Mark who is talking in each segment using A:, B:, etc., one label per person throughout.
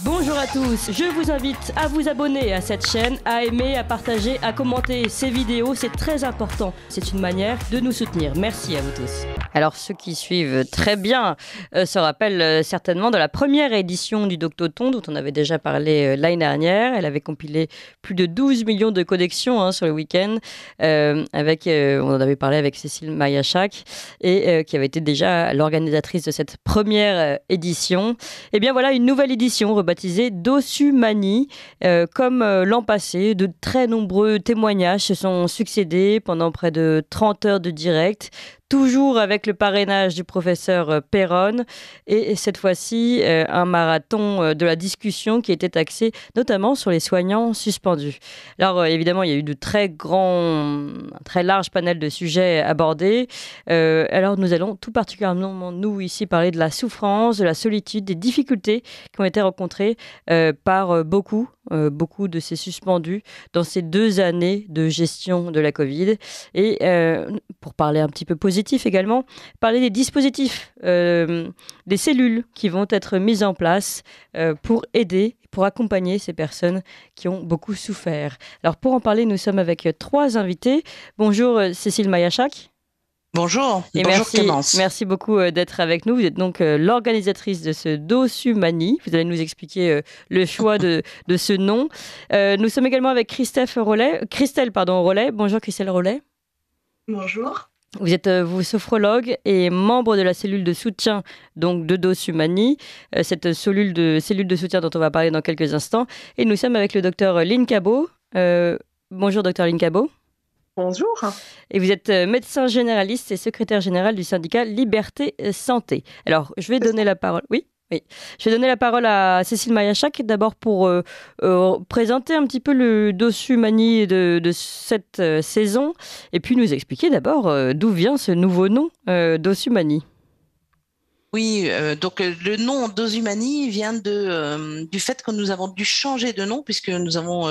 A: Bonjour à tous, je vous invite à vous abonner à cette chaîne, à aimer, à partager, à commenter ces vidéos, c'est très important. C'est une manière de nous soutenir. Merci à vous tous. Alors ceux qui suivent très bien se rappellent certainement de la première édition du Doctoton dont on avait déjà parlé l'année dernière. Elle avait compilé plus de 12 millions de connexions sur le week-end. On en avait parlé avec Cécile Mayachak et qui avait été déjà l'organisatrice de cette première édition. Et bien voilà une nouvelle édition rebaptisée Dossumanie. Comme l'an passé, de très nombreux témoignages se sont succédés pendant près de 30 heures de direct. Toujours avec le parrainage du professeur Perron et cette fois-ci un marathon de la discussion qui était axé notamment sur les soignants suspendus. Alors évidemment il y a eu de très large panel de sujets abordés. Alors nous allons tout particulièrement nous ici parler de la souffrance, de la solitude, des difficultés qui ont été rencontrées par beaucoup de ces suspendus dans ces 2 années de gestion de la Covid. Et pour parler un petit peu positif également, parler des dispositifs, des cellules qui vont être mises en place pour aider, pour accompagner ces personnes qui ont beaucoup souffert. Alors pour en parler, nous sommes avec 3 invités. Bonjour Cécile Mayachak.
B: Bonjour,
A: Et
B: bonjour Clémence.
A: merci beaucoup d'être avec nous. Vous êtes donc l'organisatrice de ce Dossumanie. Vous allez nous expliquer le choix de ce nom. Nous sommes également avec Christelle Rollet. Bonjour Christelle Rollet.
C: Bonjour.
A: Vous êtes vous sophrologue et membre de la cellule de soutien donc de Dossumanie, cette cellule de soutien dont on va parler dans quelques instants. Et nous sommes avec le docteur Lynn Cabot. Bonjour docteur Lynn Cabot.
C: Bonjour.
A: Et vous êtes médecin généraliste et secrétaire général du syndicat Liberté Santé. Alors, je vais donner la parole. Oui. Je vais donner la parole à Cécile Mayachak, d'abord pour présenter un petit peu le Dossumanie de cette saison, et puis nous expliquer d'abord d'où vient ce nouveau nom, Dossumanie.
B: Oui, donc le nom Dossumanie vient du fait que nous avons dû changer de nom puisque nous avons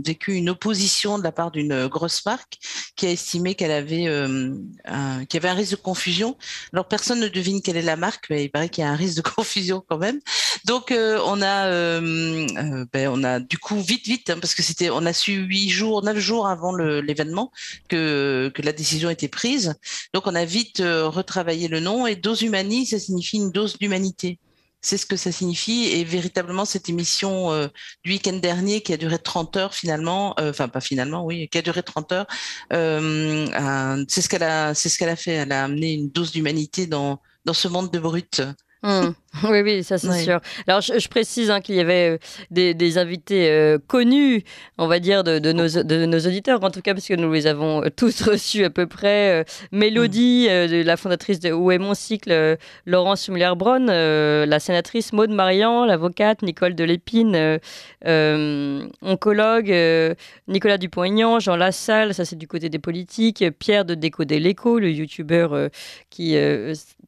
B: vécu une opposition de la part d'une grosse marque qui a estimé qu'il y avait un risque de confusion. Alors personne ne devine quelle est la marque, mais il paraît qu'il y a un risque de confusion quand même. Donc on a du coup vite parce que on a su 9 jours avant l'événement que la décision était prise. Donc on a vite retravaillé le nom et Dossumanie, ça signifie une dose d'humanité. C'est ce que ça signifie. Et véritablement, cette émission du week-end dernier qui a duré 30 heures finalement, qui a duré 30 heures, c'est ce qu'elle a fait. Elle a amené une dose d'humanité dans ce monde de brut.
A: Oui, ça c'est sûr. Alors je précise qu'il y avait des invités connus, on va dire, de nos auditeurs, en tout cas parce que nous les avons tous reçus à peu près. Mélodie, la fondatrice de Où est mon cycle, Laurence Muller-Bronn, la sénatrice Maude Marian, l'avocate Nicole Delépine, oncologue Nicolas Dupont-Aignan, Jean Lassalle, ça c'est du côté des politiques, Pierre de Décoder l'écho, le youtubeur qui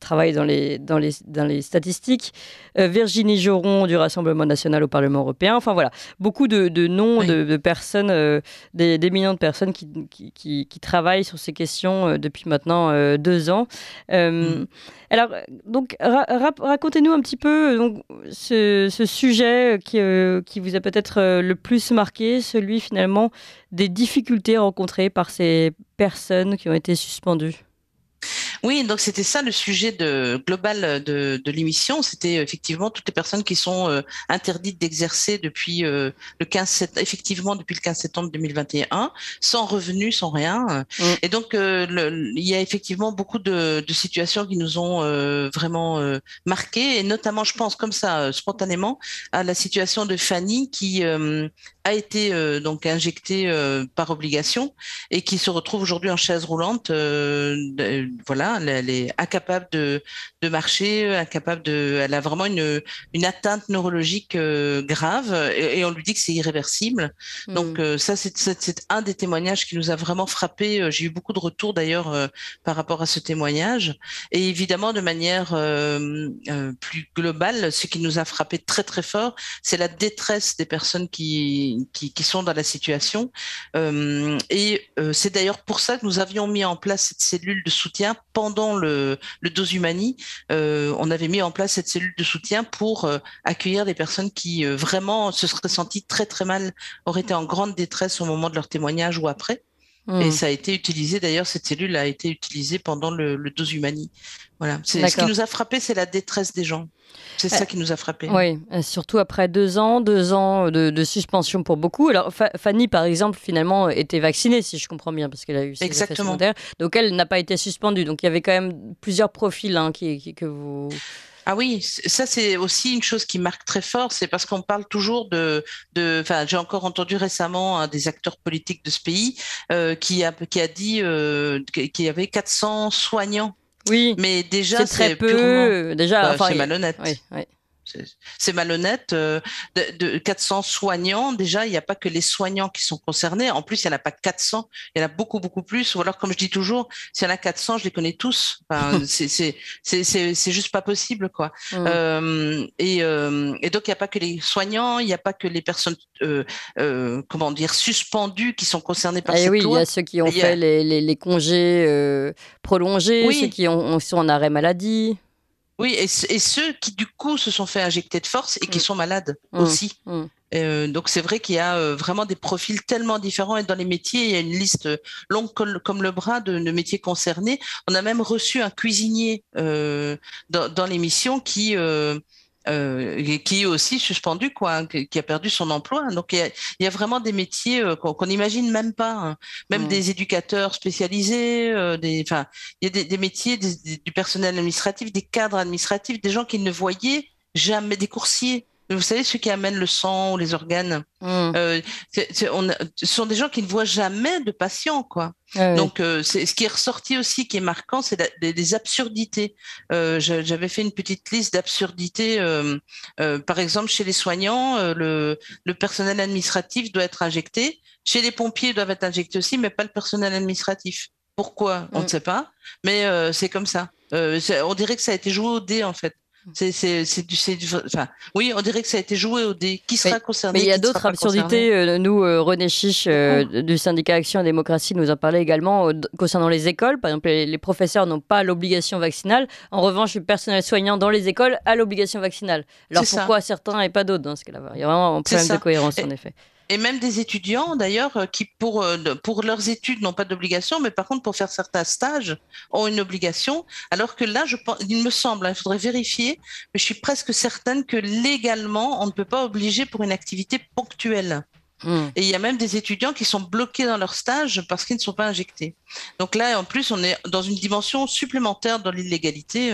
A: travaille dans les statistiques, Virginie Joron du Rassemblement national au Parlement européen. Enfin voilà, beaucoup de noms de personnes, d'éminentes personnes qui travaillent sur ces questions depuis maintenant 2 ans. Alors, donc, racontez-nous un petit peu donc, ce sujet qui vous a peut-être le plus marqué, celui finalement des difficultés rencontrées par ces personnes qui ont été suspendues.
B: Oui, donc c'était ça le sujet global de l'émission. C'était effectivement toutes les personnes qui sont interdites d'exercer depuis le 15 septembre 2021, sans revenus, sans rien. Et donc il y a effectivement beaucoup de situations qui nous ont vraiment marquées, et notamment, je pense comme ça spontanément à la situation de Fanny qui a été donc injectée par obligation et qui se retrouve aujourd'hui en chaise roulante. Voilà, elle est incapable de marcher, elle a vraiment une atteinte neurologique grave et on lui dit que c'est irréversible. Donc ça, c'est un des témoignages qui nous a vraiment frappé. J'ai eu beaucoup de retours d'ailleurs par rapport à ce témoignage. Et évidemment, de manière plus globale, ce qui nous a frappé très très fort, c'est la détresse des personnes qui sont dans la situation. C'est d'ailleurs pour ça que nous avions mis en place cette cellule de soutien pendant le Dos Humani, on avait mis en place cette cellule de soutien pour accueillir des personnes qui vraiment se seraient senties très très mal, auraient été en grande détresse au moment de leur témoignage ou après. Et ça a été utilisé, d'ailleurs, cette cellule a été utilisée pendant le Dos Humani. Voilà. Ce qui nous a frappé, c'est la détresse des gens. C'est ça qui nous a frappé.
A: Oui, surtout après 2 ans de suspension pour beaucoup. Alors Fanny, par exemple, finalement, était vaccinée, si je comprends bien, parce qu'elle a eu ses effets secondaires. Donc elle n'a pas été suspendue. Donc il y avait quand même plusieurs profils que vous...
B: Ah oui, ça c'est aussi une chose qui marque très fort, c'est parce qu'on parle toujours enfin, j'ai encore entendu récemment un des acteurs politiques de ce pays qui a dit qu'il y avait 400 soignants.
A: Oui,
B: mais déjà
A: c'est très peu.
B: Purement,
A: déjà,
B: c'est malhonnête.
A: Oui.
B: C'est malhonnête. De 400 soignants, déjà, il n'y a pas que les soignants qui sont concernés. En plus, il n'y en a pas 400, il y en a beaucoup, beaucoup plus. Ou alors, comme je dis toujours, s'il y en a 400, je les connais tous. Enfin, c'est juste pas possible, quoi. Et donc, il n'y a pas que les soignants, il n'y a pas que les personnes, comment dire, suspendues qui sont concernées par cette loi.
A: Il y a ceux qui ont fait les congés prolongés, ceux qui sont en arrêt maladie.
B: Oui, et ceux qui, du coup, se sont fait injecter de force et qui sont malades aussi. Donc, c'est vrai qu'il y a vraiment des profils tellement différents. Et dans les métiers, il y a une liste longue comme le bras de métiers concernés. On a même reçu un cuisinier dans l'émission qui est aussi suspendu, quoi, qui a perdu son emploi. Donc, il y a vraiment des métiers qu'on n'imagine même pas, hein. Même des éducateurs spécialisés, enfin, il y a des métiers, du personnel administratif, des cadres administratifs, des gens qui ne voyaient jamais, des coursiers. Vous savez, ceux qui amènent le sang ou les organes. Ce sont des gens qui ne voient jamais de patients, quoi. Donc, ce qui est ressorti aussi, qui est marquant, c'est des absurdités. J'avais fait une petite liste d'absurdités. Par exemple, chez les soignants, le personnel administratif doit être injecté. Chez les pompiers, ils doivent être injectés aussi, mais pas le personnel administratif. Pourquoi? On ne sait pas, mais c'est comme ça. On dirait que ça a été joué au dé, en fait. Enfin, oui, on dirait que ça a été joué au dé. Qui sera concerné?
A: Mais il y a d'autres absurdités. Nous, René Chiche du syndicat Action et Démocratie nous en parlait également concernant les écoles. Par exemple, les professeurs n'ont pas l'obligation vaccinale. En revanche, le personnel soignant dans les écoles a l'obligation vaccinale. Alors pourquoi certains et pas d'autres dans ce cas-là? Il y a vraiment un problème de cohérence, en effet.
B: Et même des étudiants, d'ailleurs, qui pour leurs études n'ont pas d'obligation, mais par contre, pour faire certains stages, ont une obligation. Alors que là, il me semble, il faudrait vérifier, mais je suis presque certaine que légalement, on ne peut pas obliger pour une activité ponctuelle. Et il y a même des étudiants qui sont bloqués dans leur stage parce qu'ils ne sont pas injectés. Donc là, en plus, on est dans une dimension supplémentaire dans l'illégalité.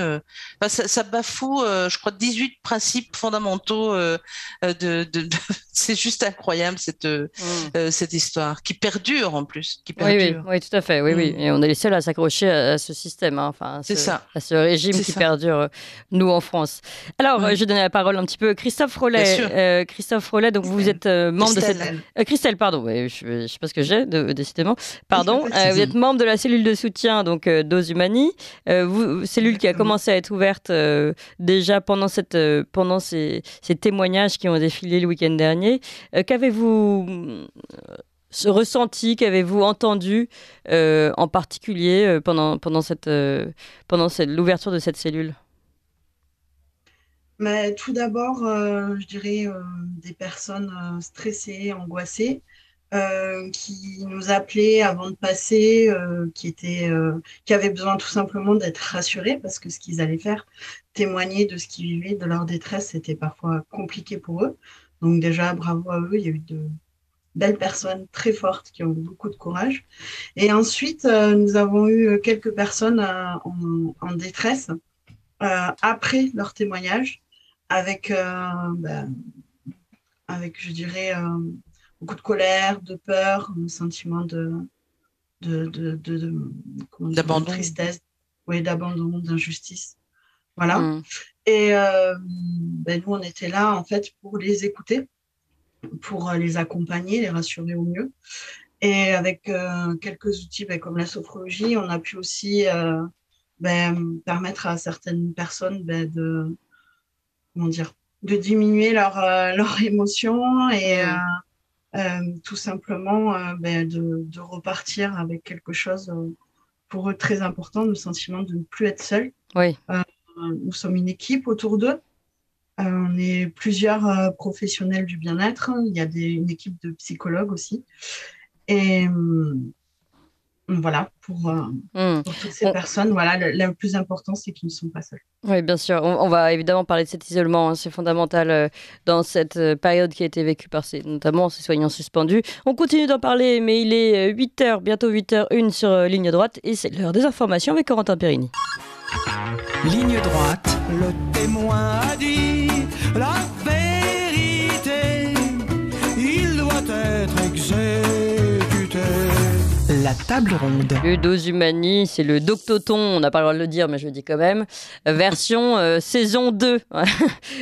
B: Ça bafoue, je crois, 18 principes fondamentaux. C'est juste incroyable, cette histoire, qui perdure en plus. Qui perdure.
A: Oui, tout à fait. Oui. Et on est les seuls à s'accrocher à ce système, hein, à ce régime qui perdure, nous, en France. Alors, je vais donner la parole un petit peu à Christophe Rollet. Christophe Rollet, donc vous êtes membre de cette... Christelle, pardon, je ne sais pas ce que j'ai, décidément. Pardon, vous êtes membre de la cellule de soutien, donc Dos Humani, cellule qui a commencé à être ouverte déjà pendant ces témoignages qui ont défilé le week-end dernier. Qu'avez-vous ressenti, qu'avez-vous entendu en particulier pendant l'ouverture de cette cellule?
C: Mais tout d'abord, je dirais des personnes stressées, angoissées, qui nous appelaient avant de passer, qui avaient besoin tout simplement d'être rassurées parce que ce qu'ils allaient faire, témoigner de ce qu'ils vivaient, de leur détresse, c'était parfois compliqué pour eux. Donc déjà, bravo à eux, il y a eu de belles personnes très fortes qui ont eu beaucoup de courage. Et ensuite, nous avons eu quelques personnes en détresse après leur témoignage, avec, je dirais, beaucoup de colère, de peur, un sentiment d'abandon, de tristesse, d'abandon, d'injustice. Voilà. Et nous, on était là, en fait, pour les écouter, pour les accompagner, les rassurer au mieux. Et avec quelques outils comme la sophrologie, on a pu aussi permettre à certaines personnes de diminuer leur émotion et tout simplement de repartir avec quelque chose pour eux très important, le sentiment de ne plus être seul.
A: Oui.
C: Nous sommes une équipe autour d'eux. On est plusieurs professionnels du bien-être. Il y a une équipe de psychologues aussi. Et voilà, pour toutes ces personnes, voilà, le plus important, c'est qu'ils ne sont pas seuls.
A: Oui, bien sûr. On va évidemment parler de cet isolement. Hein. C'est fondamental dans cette période qui a été vécue par notamment ces soignants suspendus. On continue d'en parler, mais il est 8h, bientôt 8h01 sur Ligne Droite. Et c'est l'heure des informations avec Corentin Perini.
D: Ligne droite, le témoin a dit la vérité. Il doit être exécuté. La table ronde.
A: Le Dos Humani, c'est le Doctoton, on n'a pas le droit de le dire, mais je le dis quand même. Version saison 2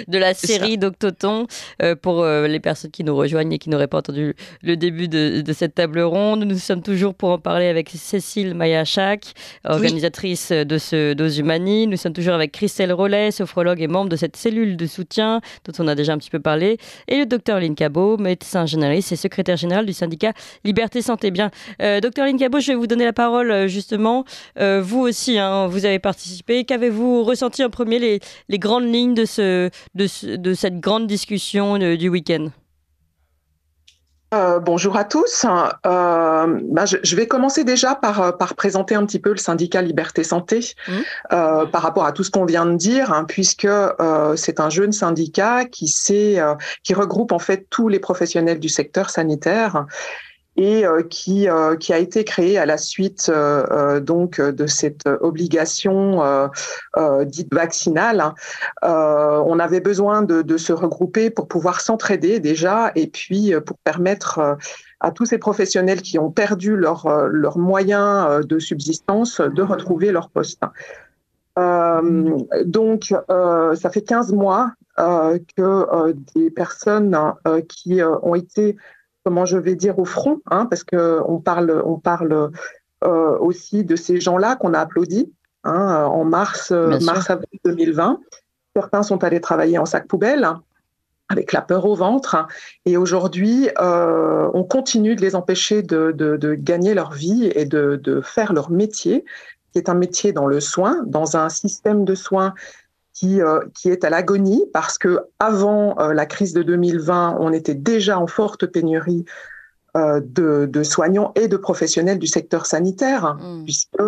A: de la série Doctoton. Pour les personnes qui nous rejoignent et qui n'auraient pas entendu le début de cette table ronde, nous sommes toujours pour en parler avec Cécile Maillachak, organisatrice de ce Dos Humani. Nous sommes toujours avec Christelle Rollet, sophrologue et membre de cette cellule de soutien dont on a déjà un petit peu parlé. Et le docteur Lynn Cabot, médecin généraliste et secrétaire général du syndicat Liberté Santé. Bien, docteur Lynn Cabot, je vais vous donner la parole justement. Vous aussi, hein, vous avez participé. Qu'avez-vous ressenti en premier les grandes lignes de cette grande discussion du week-end?
E: Bonjour à tous. Je vais commencer déjà par présenter un petit peu le syndicat Liberté Santé par rapport à tout ce qu'on vient de dire, hein, puisque c'est un jeune syndicat qui regroupe en fait tous les professionnels du secteur sanitaire et qui a été créé à la suite donc de cette obligation dite vaccinale. On avait besoin de se regrouper pour pouvoir s'entraider déjà, et puis pour permettre à tous ces professionnels qui ont perdu leurs moyens de subsistance de retrouver leur poste. Donc, ça fait 15 mois que des personnes qui ont été, comment je vais dire, au front, hein, parce qu'on parle aussi de ces gens-là qu'on a applaudis en mars-avril 2020. Certains sont allés travailler en sac poubelle avec la peur au ventre, et aujourd'hui, on continue de les empêcher de gagner leur vie et de faire leur métier, qui est un métier dans le soin, dans un système de soins qui est à l'agonie, parce que avant la crise de 2020, on était déjà en forte pénurie de soignants et de professionnels du secteur sanitaire, puisque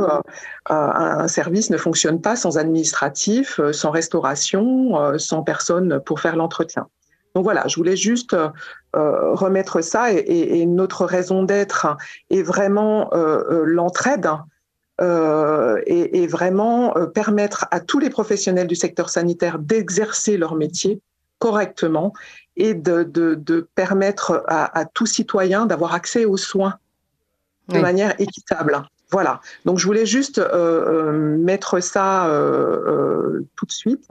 E: un service ne fonctionne pas sans administratif, sans restauration, sans personne pour faire l'entretien. Donc voilà, je voulais juste remettre ça, et notre raison d'être est vraiment l'entraide, et vraiment permettre à tous les professionnels du secteur sanitaire d'exercer leur métier correctement, et de permettre à tout citoyen d'avoir accès aux soins de manière équitable. Voilà, donc je voulais juste mettre ça tout de suite.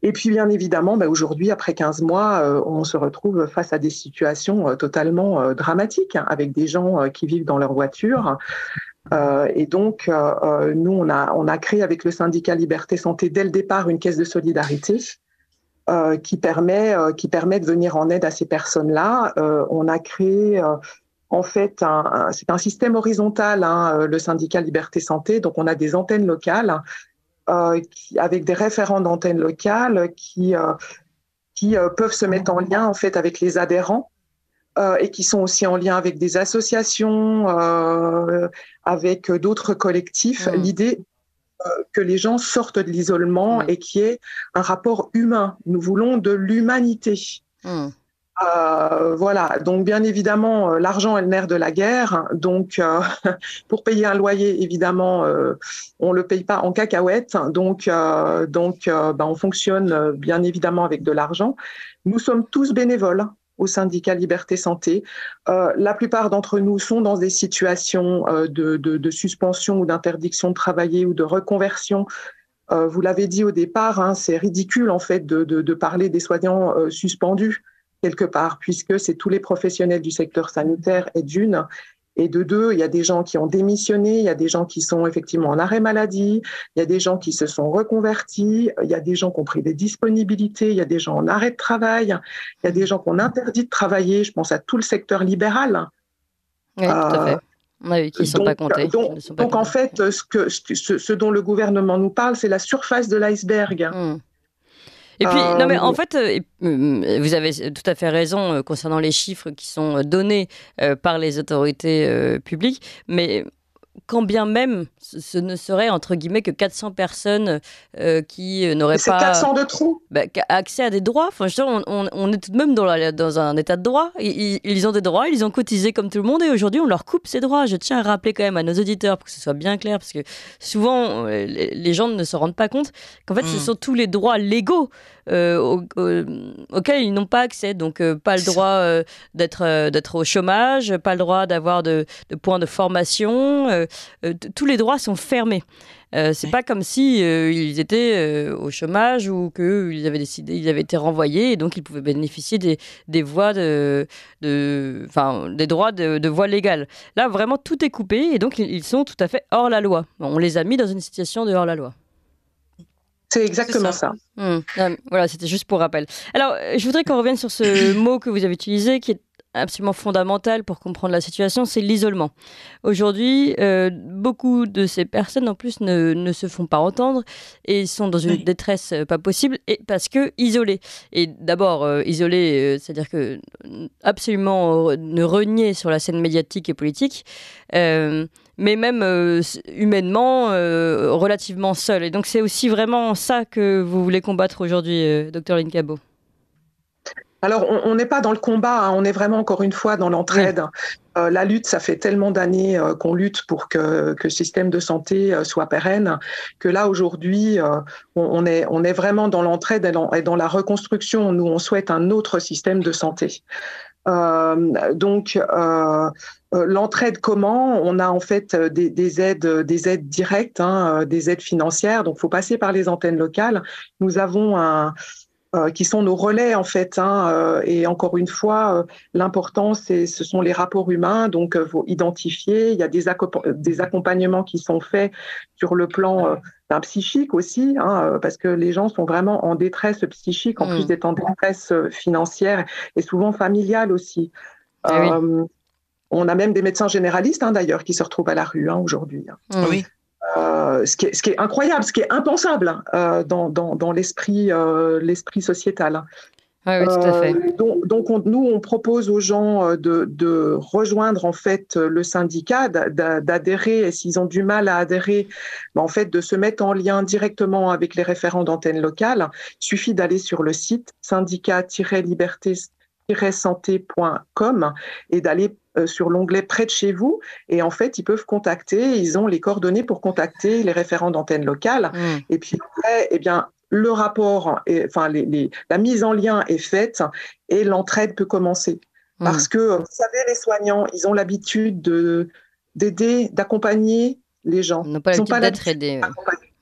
E: Et puis bien évidemment, aujourd'hui, après 15 mois, on se retrouve face à des situations totalement dramatiques, hein, avec des gens qui vivent dans leur voiture. Et donc, nous, on a créé avec le syndicat Liberté Santé dès le départ une caisse de solidarité qui permet de venir en aide à ces personnes-là. On a créé, en fait, c'est un système horizontal, hein, le syndicat Liberté Santé. Donc, on a des antennes locales avec des référents d'antennes locales qui peuvent se mettre en lien, en fait, avec les adhérents. Et qui sont aussi en lien avec des associations, avec d'autres collectifs. L'idée que les gens sortent de l'isolement et qu'il y ait un rapport humain. Nous voulons de l'humanité. Voilà, donc bien évidemment, l'argent est le nerf de la guerre. Donc, pour payer un loyer, évidemment, on ne le paye pas en cacahuètes. Donc, on fonctionne bien évidemment avec de l'argent. Nous sommes tous bénévoles au syndicat Liberté Santé. La plupart d'entre nous sont dans des situations de suspension ou d'interdiction de travailler ou de reconversion. Vous l'avez dit au départ, hein, c'est ridicule en fait de parler des soignants suspendus quelque part, puisque c'est tous les professionnels du secteur sanitaire, et d'une. Et de deux, il y a des gens qui ont démissionné, il y a des gens qui sont effectivement en arrêt maladie, il y a des gens qui se sont reconvertis, il y a des gens qui ont pris des disponibilités, il y a des gens en arrêt de travail, il y a des gens qu'on interdit de travailler, je pense à tout le secteur libéral.
A: Oui, tout à fait. Oui, qui ne sont pas comptés.
E: Donc en fait, ce dont le gouvernement nous parle, c'est la surface de l'iceberg.
A: Et puis, non mais en fait, vous avez tout à fait raison concernant les chiffres qui sont donnés par les autorités publiques, mais quand bien même ce ne serait entre guillemets que 400 personnes qui n'auraient pas
E: 400 de trop.
A: Accès à des droits. Enfin, on est tout de même dans un état de droit. Ils ont des droits, ils ont cotisé comme tout le monde et aujourd'hui on leur coupe ces droits. Je tiens à rappeler quand même à nos auditeurs pour que ce soit bien clair, parce que souvent les gens ne se rendent pas compte qu'en fait ce sont tous les droits légaux auxquels ils n'ont pas accès. Donc pas le droit d'être au chômage, pas le droit d'avoir de points de formation. Tous les droits sont fermés. C'est pas comme si ils étaient au chômage ou qu'ils avaient ils avaient été renvoyés et donc ils pouvaient bénéficier des voies des droits de voie légale. Là, vraiment, tout est coupé et donc ils sont tout à fait hors la loi. On les a mis dans une situation de hors la loi.
E: C'est exactement ça.
A: Voilà, c'était juste pour rappel. Alors, je voudrais qu'on revienne sur ce mot que vous avez utilisé, qui est absolument fondamental pour comprendre la situation, c'est l'isolement. Aujourd'hui, beaucoup de ces personnes, en plus, ne se font pas entendre et sont dans une détresse pas possible, et parce que isolées. Et d'abord, isolées, c'est-à-dire que absolument ne renier sur la scène médiatique et politique, mais même humainement, relativement seul. Et donc, c'est aussi vraiment ça que vous voulez combattre aujourd'hui, Dr Lynne Cabot.
E: Alors, on n'est pas dans le combat, on est vraiment encore une fois dans l'entraide. Oui. La lutte, ça fait tellement d'années qu'on lutte pour que le système de santé soit pérenne, que là, aujourd'hui, on est vraiment dans l'entraide et dans la reconstruction. Nous, on souhaite un autre système de santé. L'entraide, comment? On a en fait des aides directes, des aides financières. Donc, il faut passer par les antennes locales. Nous avons qui sont nos relais en fait, et encore une fois, l'important ce sont les rapports humains, donc faut identifier. Il y a des accompagnements qui sont faits sur le plan psychique aussi, parce que les gens sont vraiment en détresse psychique en plus d'être en détresse financière et souvent familiale aussi. Oui. On a même des médecins généralistes d'ailleurs qui se retrouvent à la rue aujourd'hui.
B: Oui.
E: Ce qui est incroyable, ce qui est impensable dans l'esprit sociétal.
A: Oui, tout à fait.
E: Donc nous, on propose aux gens de rejoindre en fait le syndicat, d'adhérer, et s'ils ont du mal à adhérer, en fait, de se mettre en lien directement avec les référents d'antennes locales. Il suffit d'aller sur le site syndicat-liberté-santé.com et d'aller sur l'onglet près de chez vous, et en fait ils peuvent contacter, ils ont les coordonnées pour contacter les référents d'antennes locales, et puis après, le rapport, la mise en lien est faite et l'entraide peut commencer. Parce que, vous savez, les soignants, ils ont l'habitude d'aider, d'accompagner les gens.
A: Ils n'ont pas l'habitude d'être aidés.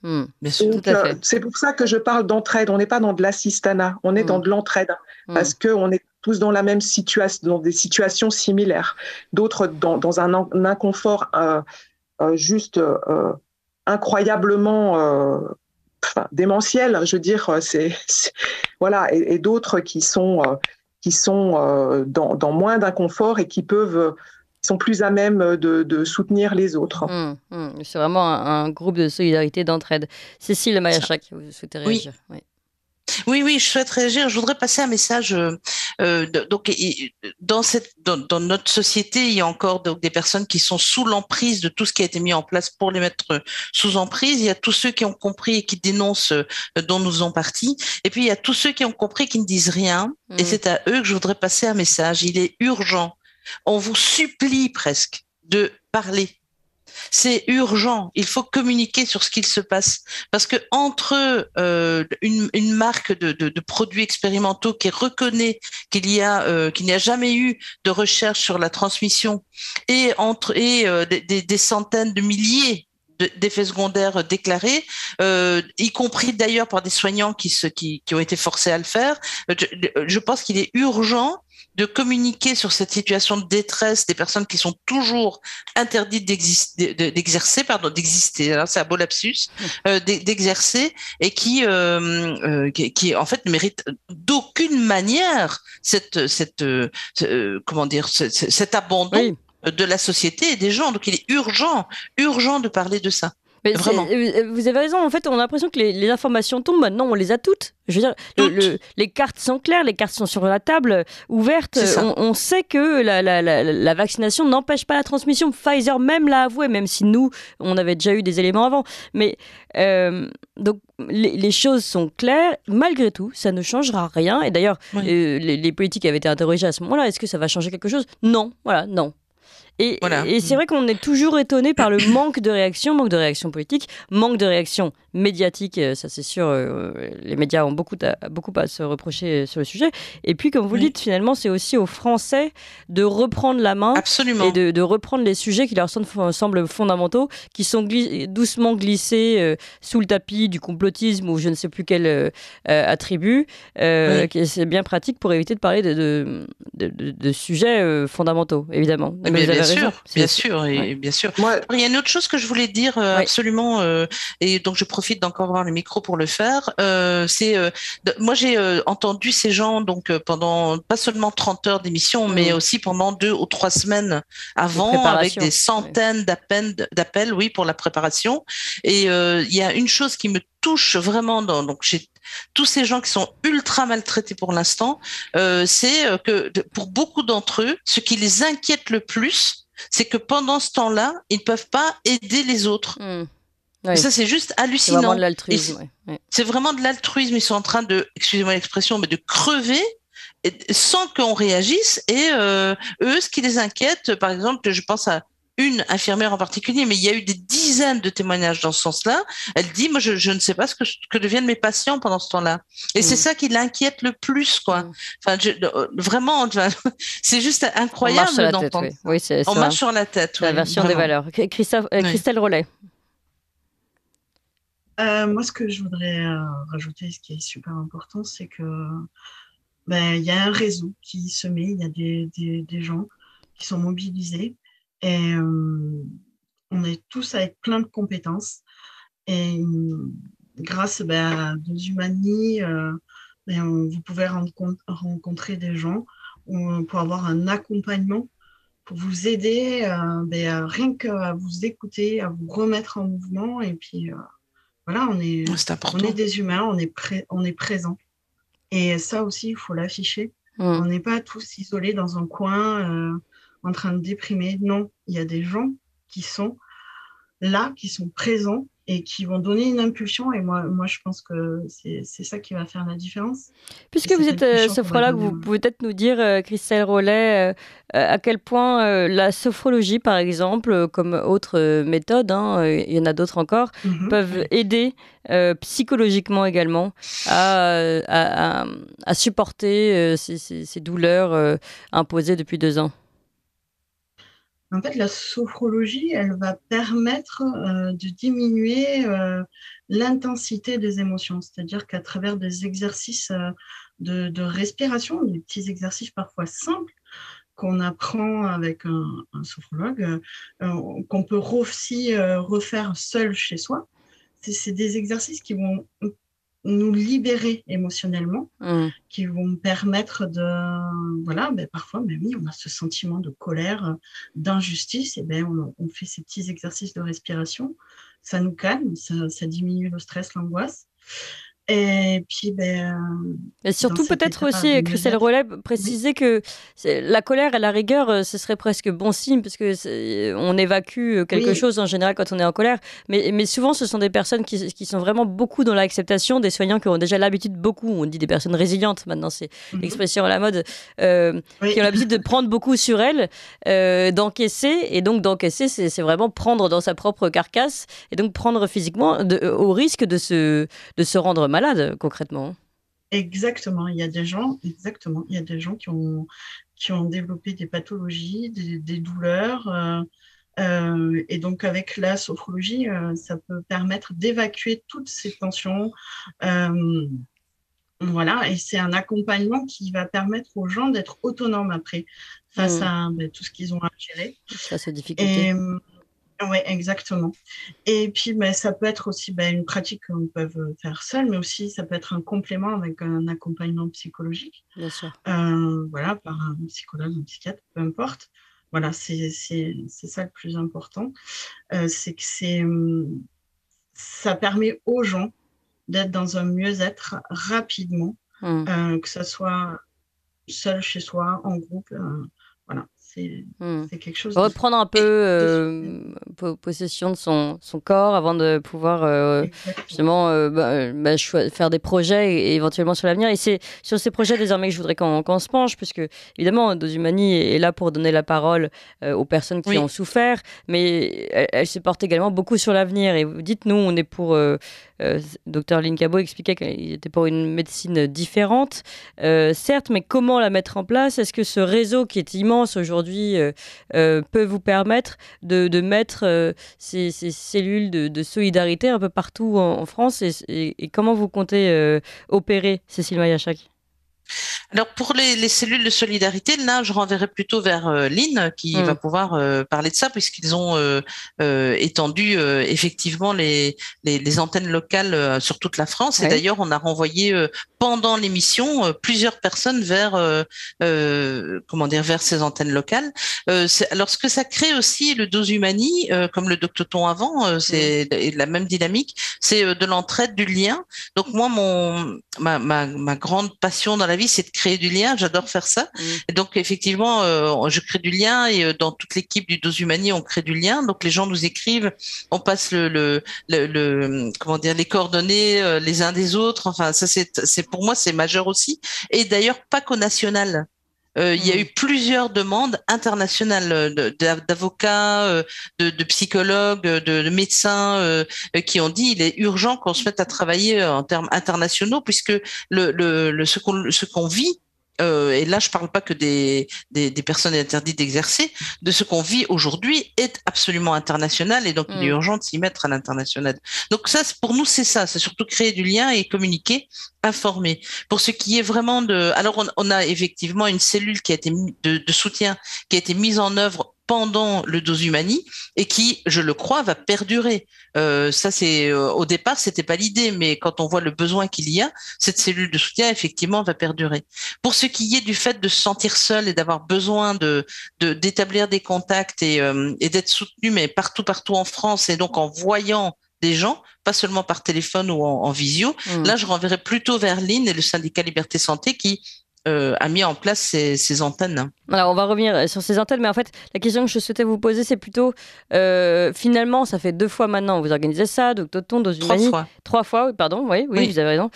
B: Bien sûr,
E: donc,
B: tout à fait.
E: C'est pour ça que je parle d'entraide. On n'est pas dans de l'assistanat, on est dans de l'entraide, parce qu'on est tous dans la même situation, dans des situations similaires. D'autres dans un inconfort juste incroyablement démentiel. Je veux dire, voilà, et d'autres qui sont dans moins d'inconfort et qui sont plus à même de soutenir les autres.
A: C'est vraiment un groupe de solidarité, d'entraide. Cécile Mayachac, vous souhaitez réagir?
B: Oui, je souhaite réagir. Je voudrais passer un message. Donc, dans notre société, il y a encore des personnes qui sont sous l'emprise de tout ce qui a été mis en place pour les mettre sous emprise. Il y a tous ceux qui ont compris et qui dénoncent, dont nous faisons partie. Et puis, il y a tous ceux qui ont compris qui ne disent rien. Et c'est à eux que je voudrais passer un message. Il est urgent. On vous supplie presque de parler. C'est urgent. Il faut communiquer sur ce qu'il se passe, parce que entre une marque de produits expérimentaux qui reconnaît qu'il n'y a jamais eu de recherche sur la transmission et des centaines de milliers d'effets secondaires déclarés, y compris d'ailleurs par des soignants qui ont été forcés à le faire, je pense qu'il est urgent de communiquer sur cette situation de détresse des personnes qui sont toujours interdites d'exister, alors c'est un beau lapsus, d'exercer, et qui en fait ne méritent d'aucune manière cet abandon.
A: Oui.
B: de la société et des gens. Donc il est urgent de parler de ça.
A: Mais
B: Vraiment.
A: vous avez raison, en fait, on a l'impression que les informations tombent, maintenant on les a toutes. Je veux dire, les cartes sont claires, les cartes sont sur la table, ouvertes. On sait que la vaccination n'empêche pas la transmission. Pfizer même l'a avoué, même si nous, on avait déjà eu des éléments avant. Mais donc, les choses sont claires. Malgré tout, ça ne changera rien. Et d'ailleurs, les politiques avaient été interrogés à ce moment-là. Est-ce que ça va changer quelque chose ? Non, voilà, non. Et c'est vrai qu'on est toujours étonné par le manque de réaction politique, manque de réaction médiatique, ça c'est sûr, les médias ont beaucoup à se reprocher sur le sujet. Et puis, comme vous le dites, finalement, c'est aussi aux Français de reprendre la main.
B: Absolument.
A: Et de reprendre les sujets qui leur semblent fondamentaux, qui sont doucement glissés sous le tapis du complotisme ou je ne sais plus quel attribut. C'est bien pratique pour éviter de parler de sujets fondamentaux, évidemment.
B: Bien sûr. Il y a une autre chose que je voulais dire absolument, et donc je profite d'encore avoir le micro pour le faire. Moi j'ai entendu ces gens donc pendant pas seulement 30 heures d'émission, mais aussi pendant 2 ou 3 semaines avant, avec des centaines d'appels, pour la préparation. Et il y a une chose qui me touche vraiment donc j'ai tous ces gens qui sont ultra maltraités pour l'instant, c'est que pour beaucoup d'entre eux, ce qui les inquiète le plus, c'est que pendant ce temps-là, ils ne peuvent pas aider les autres. Et ça, c'est juste hallucinant.
A: C'est vraiment de l'altruisme.
B: C'est vraiment de l'altruisme. Ils sont en train de, excusez-moi l'expression, mais de crever sans qu'on réagisse. Et eux, ce qui les inquiète, par exemple, je pense à une infirmière en particulier, mais il y a eu des dizaines de témoignages dans ce sens-là. Elle dit, moi, je ne sais pas ce que deviennent mes patients pendant ce temps-là. Et c'est ça qui l'inquiète le plus, quoi. Enfin, vraiment, c'est juste incroyable d'entendre. On marche sur la tête.
A: La version des valeurs. Christelle Rollet.
C: Moi, ce que je voudrais rajouter, ce qui est super important, c'est que il y a un réseau qui se met, il y a des gens qui sont mobilisés. Et on est tous avec plein de compétences. Et grâce à deux Humani, vous pouvez rencontrer des gens pour avoir un accompagnement, pour vous aider rien qu'à vous écouter, à vous remettre en mouvement. Et puis, voilà, on est des humains, on est présents. Et ça aussi, il faut l'afficher. On n'est pas tous isolés dans un coin en train de déprimer. Non, il y a des gens qui sont là, qui sont présents et qui vont donner une impulsion. Et moi je pense que c'est ça qui va faire la différence.
A: Puisque vous êtes sophrologue, vous pouvez peut-être nous dire, Christelle Rollet, à quel point la sophrologie, par exemple, comme autre méthode, il y en a d'autres encore, peuvent aider psychologiquement également à supporter ces douleurs imposées depuis 2 ans.
C: En fait, la sophrologie, elle va permettre de diminuer l'intensité des émotions. C'est-à-dire qu'à travers des exercices de respiration, des petits exercices parfois simples qu'on apprend avec un sophrologue, qu'on peut aussi refaire seul chez soi, c'est des exercices qui vont nous libérer émotionnellement, qui vont me permettre de... parfois, oui, on a ce sentiment de colère, d'injustice, et on fait ces petits exercices de respiration, ça nous calme, ça diminue le stress, l'angoisse. Et puis,
A: et surtout, peut-être aussi, Christelle Rollet, préciser que la colère, à la rigueur, ce serait presque bon signe, parce qu'on évacue quelque chose en général quand on est en colère. Mais souvent, ce sont des personnes qui sont vraiment beaucoup dans l'acceptation, des soignants qui ont déjà l'habitude, on dit des personnes résilientes, maintenant, c'est l'expression à la mode, qui ont l'habitude de prendre beaucoup sur elles, d'encaisser. Et donc, d'encaisser, c'est vraiment prendre dans sa propre carcasse, et donc prendre physiquement, au risque de se rendre malade, concrètement.
C: Exactement. Il y a des gens qui ont développé des pathologies, des douleurs. Et donc, avec la sophrologie, ça peut permettre d'évacuer toutes ces tensions. Voilà. Et c'est un accompagnement qui va permettre aux gens d'être autonomes après, face à tout ce qu'ils ont à gérer.
A: Ça, c'est difficulté.
C: Oui, exactement. Et puis, ça peut être aussi une pratique qu'on peut faire seul, mais aussi ça peut être un complément avec un accompagnement psychologique.
A: Bien sûr.
C: Par un psychologue, un psychiatre, peu importe. Voilà, c'est ça le plus important. C'est que ça permet aux gens d'être dans un mieux-être rapidement, que ce soit seul chez soi, en groupe. Voilà, c'est quelque chose
A: reprendre un peu possession de son corps avant de pouvoir justement faire des projets et éventuellement sur l'avenir. Et c'est sur ces projets désormais que je voudrais qu'on se penche, puisque évidemment Dosumani est là pour donner la parole aux personnes qui ont souffert, mais elle se porte également beaucoup sur l'avenir. Et vous dites, nous on est pour... Dr Lynn Cabot expliquait qu'il était pour une médecine différente, certes, mais comment la mettre en place? Est-ce que ce réseau qui est immense aujourd'hui peut vous permettre de mettre ces cellules de solidarité un peu partout en France, et comment vous comptez opérer, Cécile Maillachak?
B: Alors pour les cellules de solidarité, là, je renverrai plutôt vers Lynn qui va pouvoir parler de ça, puisqu'ils ont étendu effectivement les antennes locales sur toute la France. Et d'ailleurs, on a renvoyé pendant l'émission plusieurs personnes vers vers ces antennes locales. Alors ce que ça crée aussi, le Dosumani, comme le Doctoton avant, c'est la même dynamique, c'est de l'entraide, du lien. Donc moi, ma grande passion dans la vie, c'est de créer du lien. J'adore faire ça. Et donc, effectivement, je crée du lien, et dans toute l'équipe du Dosumani, on crée du lien. Donc, les gens nous écrivent, on passe les coordonnées les uns des autres. Enfin, ça, c'est pour moi, c'est majeur aussi. Et d'ailleurs, pas qu'au national. Il y a eu plusieurs demandes internationales d'avocats, de psychologues, de médecins qui ont dit il est urgent qu'on se mette à travailler en termes internationaux, puisque ce qu'on vit, et là je parle pas que des personnes interdites d'exercer, de ce qu'on vit aujourd'hui est absolument international, et donc il est urgent de s'y mettre à l'international. Donc ça, pour nous, c'est ça, c'est surtout créer du lien et communiquer, informer. Pour ce qui est vraiment alors on a effectivement une cellule qui a été de soutien qui a été mise en œuvre pendant le Dosumani, et qui, je le crois, va perdurer. Ça, c'est au départ, c'était pas l'idée, mais quand on voit le besoin qu'il y a, cette cellule de soutien, effectivement, va perdurer. Pour ce qui est du fait de se sentir seul et d'avoir besoin d'établir des contacts et d'être soutenu, mais partout en France, et donc en voyant des gens, pas seulement par téléphone ou en visio. Là, je renverrai plutôt vers Lynn et le syndicat Liberté Santé qui a mis en place ces antennes.
A: Alors, on va revenir sur ces antennes, mais en fait, la question que je souhaitais vous poser, c'est plutôt, finalement, ça fait 2 fois maintenant, vous organisez ça, Doctoton, Dosumani. 3 fois, oui, pardon, oui, vous avez raison.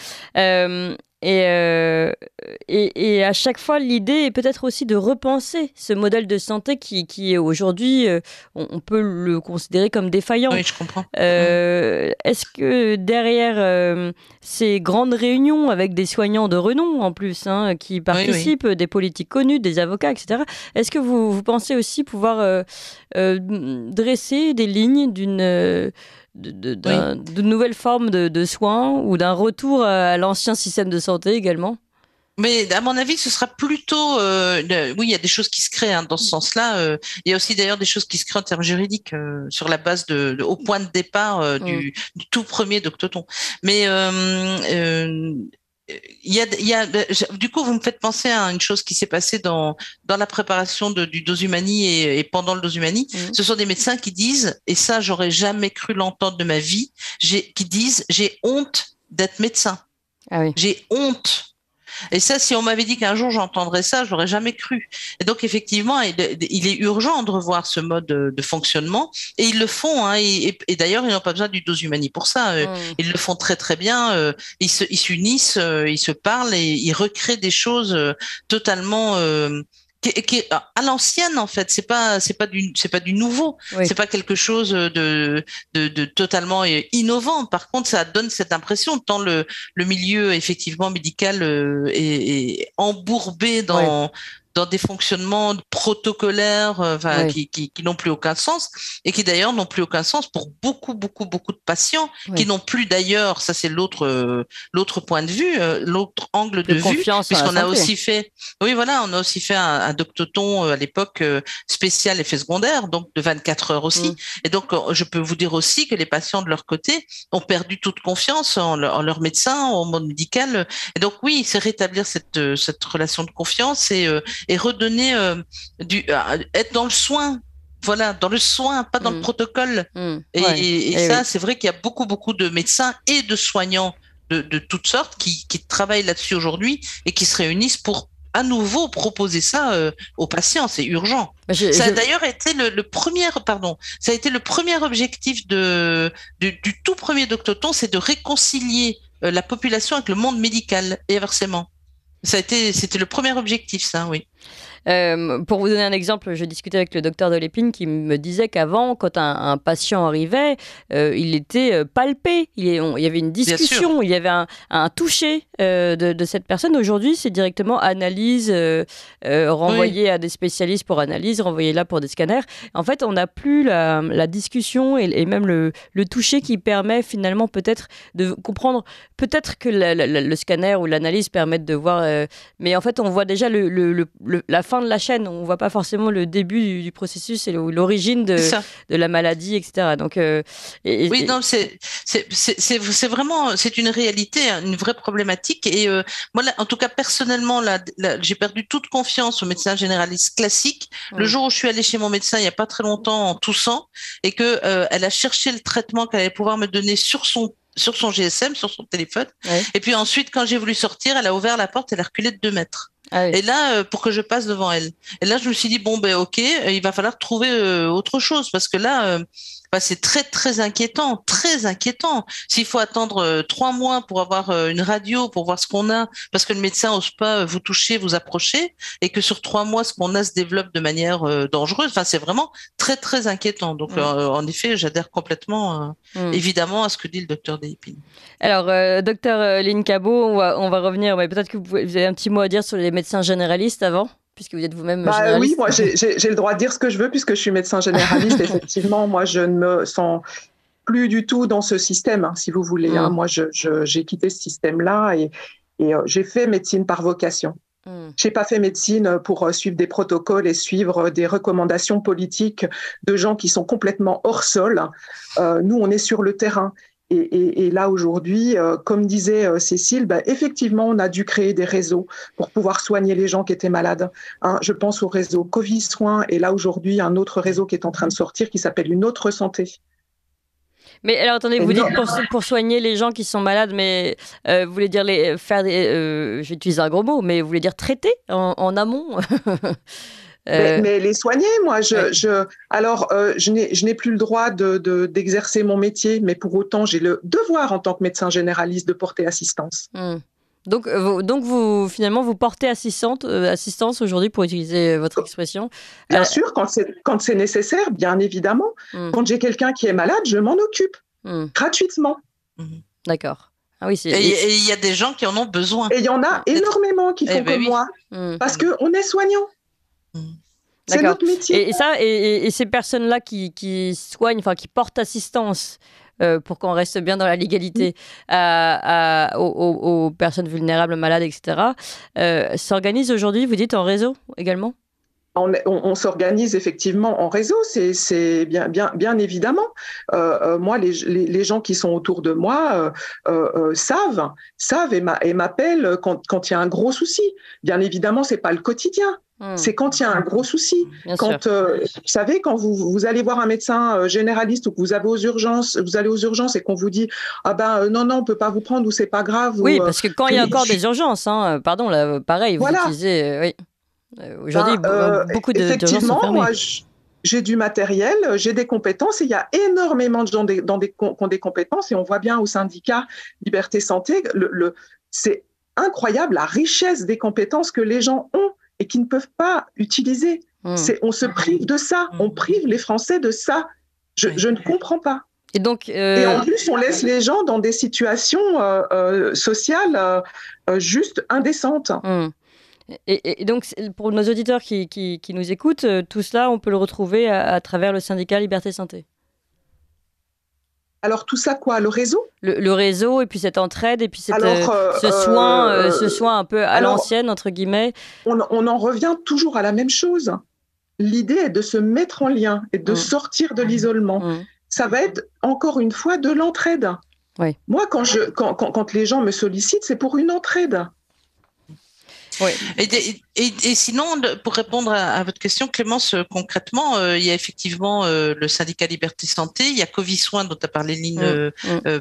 A: Et à chaque fois, l'idée est peut-être aussi de repenser ce modèle de santé qui est aujourd'hui, on peut le considérer comme défaillant.
B: Oui, je comprends.
A: Est-ce que derrière ces grandes réunions avec des soignants de renom en plus, qui participent, des politiques connues, des avocats, etc., est-ce que vous pensez aussi pouvoir dresser des lignes d'une nouvelles formes de soins, ou d'un retour à l'ancien système de santé également?
B: Mais à mon avis, ce sera plutôt... oui, il y a des choses qui se créent dans ce sens-là. Il y a aussi d'ailleurs des choses qui se créent en termes juridiques sur la base au point de départ du tout premier Doctoton. Mais... du coup, vous me faites penser à une chose qui s'est passée dans la préparation du Dosumani et pendant le Dosumani. Ce sont des médecins qui disent, et ça, j'aurais jamais cru l'entendre de ma vie, qui disent, j'ai honte d'être médecin.
A: Ah oui.
B: J'ai honte. Et ça, si on m'avait dit qu'un jour j'entendrais ça, je l'aurais jamais cru. Et donc, effectivement, il est urgent de revoir ce mode de fonctionnement. Et ils le font. Et d'ailleurs, ils n'ont pas besoin du Dosumani pour ça. Ils le font très, très bien. Ils s'unissent, ils se parlent, et ils recréent des choses totalement... qui est à l'ancienne, en fait. C'est pas du nouveau.
A: Oui.
B: C'est pas quelque chose de totalement innovant. Par contre, ça donne cette impression, tant le milieu effectivement médical est embourbé dans des fonctionnements protocolaires, qui n'ont plus aucun sens, et qui d'ailleurs n'ont plus aucun sens pour beaucoup de patients, qui n'ont plus d'ailleurs, ça c'est l'autre point de vue, l'autre angle de vue, puisqu'on a aussi fait, on a aussi fait un Doctoton à l'époque spécial effet secondaire, donc de 24 heures aussi. Et donc je peux vous dire aussi que les patients de leur côté ont perdu toute confiance en leur médecin, au monde médical. Et donc oui, c'est rétablir cette relation de confiance, et redonner être dans le soin. Voilà, dans le soin, pas dans le protocole. Et ça, c'est vrai qu'il y a beaucoup de médecins et de soignants de toutes sortes qui travaillent là-dessus aujourd'hui et qui se réunissent pour à nouveau proposer ça aux patients. C'est urgent. Ça a d'ailleurs été le premier objectif du tout premier Doctoton, c'est de réconcilier la population avec le monde médical et inversement. C'était le premier objectif, ça, oui.
A: Pour vous donner un exemple, je discutais avec le docteur de Lépine qui me disait qu'avant, quand un patient arrivait, il était palpé. Il y avait une discussion, il y avait un toucher de cette personne. Aujourd'hui, c'est directement analyse, renvoyé à des spécialistes pour analyse, renvoyé là pour des scanners. En fait, on n'a plus la discussion et même le toucher qui permet finalement peut-être de comprendre, peut-être que le scanner ou l'analyse permettent de voir, mais en fait, on voit déjà la fin de la chaîne, on voit pas forcément le début du processus et l'origine de la maladie, etc. Donc,
B: non, c'est vraiment, c'est une réalité, une vraie problématique. Et moi, là, en tout cas, personnellement, j'ai perdu toute confiance au médecin généraliste classique. Le jour où je suis allée chez mon médecin, il y a pas très longtemps, en toussant, et que elle a cherché le traitement qu'elle allait pouvoir me donner sur son GSM, sur son téléphone. Ouais. Et puis ensuite, quand j'ai voulu sortir, elle a ouvert la porte, elle a reculé de 2 mètres. Ah oui. Et là, pour que je passe devant elle. Et là, je me suis dit, bon, ok, il va falloir trouver autre chose, parce que là, c'est très, très inquiétant, très inquiétant. S'il faut attendre 3 mois pour avoir une radio, pour voir ce qu'on a, parce que le médecin n'ose pas vous toucher, vous approcher, et que sur 3 mois, ce qu'on a se développe de manière dangereuse, c'est vraiment très, très inquiétant. Donc, en effet, j'adhère complètement, évidemment, à ce que dit le docteur Delépine.
A: Alors, docteur Lynn Cabot, on va revenir, mais peut-être que vous avez un petit mot à dire sur les médecins généralistes avant, puisque vous êtes vous-même généraliste.
E: Oui, moi j'ai le droit de dire ce que je veux puisque je suis médecin généraliste. Effectivement, moi je ne me sens plus du tout dans ce système, si vous voulez. Moi j'ai quitté ce système-là et j'ai fait médecine par vocation. J'ai pas fait médecine pour suivre des protocoles et suivre des recommandations politiques de gens qui sont complètement hors sol. Nous, on est sur le terrain. Et là, aujourd'hui, comme disait Cécile, effectivement, on a dû créer des réseaux pour pouvoir soigner les gens qui étaient malades. Je pense au réseau Covid Soins et là, aujourd'hui, un autre réseau qui est en train de sortir qui s'appelle Une Autre Santé.
A: Mais alors, attendez, vous dites pour soigner les gens qui sont malades, mais vous voulez dire je vais utiliser un gros mot, mais vous voulez dire traiter en amont
E: mais les soigner, moi, je n'ai plus le droit d'exercer mon métier, mais pour autant, j'ai le devoir en tant que médecin généraliste de porter assistance.
A: Donc vous, finalement, vous portez assistance aujourd'hui, pour utiliser votre expression.
E: Bien sûr, quand c'est nécessaire, bien évidemment. Quand j'ai quelqu'un qui est malade, je m'en occupe, gratuitement.
A: D'accord. Ah oui,
B: et il y a des gens qui en ont besoin.
E: Et il y en a énormément qui font comme moi, parce qu'on est soignant. C'est notre métier.
A: Et ces personnes-là qui soignent, qui portent assistance pour qu'on reste bien dans la légalité aux personnes vulnérables, malades, etc., s'organisent aujourd'hui, vous dites, en réseau également ?
E: On s'organise effectivement en réseau, c'est bien évidemment. Moi, les gens qui sont autour de moi savent et m'appellent quand il y a un gros souci. Bien évidemment, c'est pas le quotidien. C'est quand il y a un gros souci. Vous savez, quand vous allez voir un médecin généraliste ou que vous allez aux urgences et qu'on vous dit non, on peut pas vous prendre ou c'est pas grave.
A: Oui, parce que quand il y a encore des urgences, pardon, là, pareil, vous utilisez. Oui. Aujourd'hui, beaucoup d'urgences sont
E: effectivement,
A: fermées.
E: Moi, j'ai du matériel, j'ai des compétences et il y a énormément de gens qui ont des compétences et on voit bien au syndicat Liberté Santé, c'est incroyable la richesse des compétences que les gens ont et qui ne peuvent pas utiliser. On se prive de ça, on prive les Français de ça. Je ne comprends pas.
A: Et donc,
E: et en plus, on laisse les gens dans des situations sociales juste indécentes.
A: Et donc, pour nos auditeurs qui nous écoutent, tout cela, on peut le retrouver à travers le syndicat Liberté Santé.
E: Alors tout ça quoi, le réseau ?
A: Le réseau et puis cette entraide et puis ce soin un peu à l'ancienne, entre guillemets.
E: On en revient toujours à la même chose. L'idée est de se mettre en lien et de sortir de l'isolement. Ça va être encore une fois de l'entraide.
A: Oui.
E: Moi, quand les gens me sollicitent, c'est pour une entraide.
A: Oui.
B: Et sinon, pour répondre à votre question, Clémence, concrètement, il y a effectivement le syndicat Liberté Santé, il y a Covid Soins dont a parlé Lynn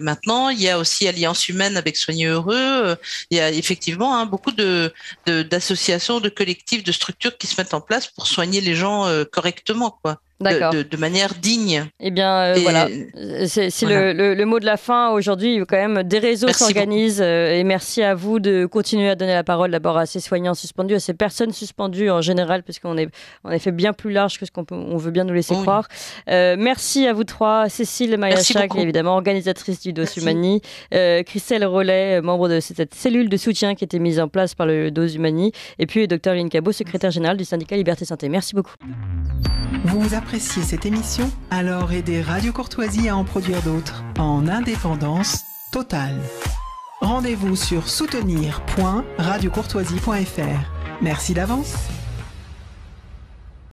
B: maintenant, il y a aussi Alliance Humaine avec Soigneux Heureux, il y a effectivement beaucoup d'associations, de collectifs, de structures qui se mettent en place pour soigner les gens correctement, quoi. De manière digne.
A: Eh bien, voilà. C'est voilà. Le mot de la fin aujourd'hui. Quand même, des réseaux s'organisent. Et merci à vous de continuer à donner la parole d'abord à ces soignants suspendus, à ces personnes suspendues en général, puisqu'on est fait bien plus large que ce qu'on veut bien nous laisser croire. Merci à vous trois. Cécile Mayacha, évidemment organisatrice du Dos Humani. Christelle Rollet, membre de cette cellule de soutien qui a été mise en place par le Dos Humani. Et puis, Dr Lynn Cabot, secrétaire générale du syndicat Liberté Santé. Merci beaucoup.
D: Vous appréciez cette émission? Alors aidez Radio Courtoisie à en produire d'autres en indépendance totale. Rendez-vous sur soutenir.radiocourtoisie.fr. Merci d'avance.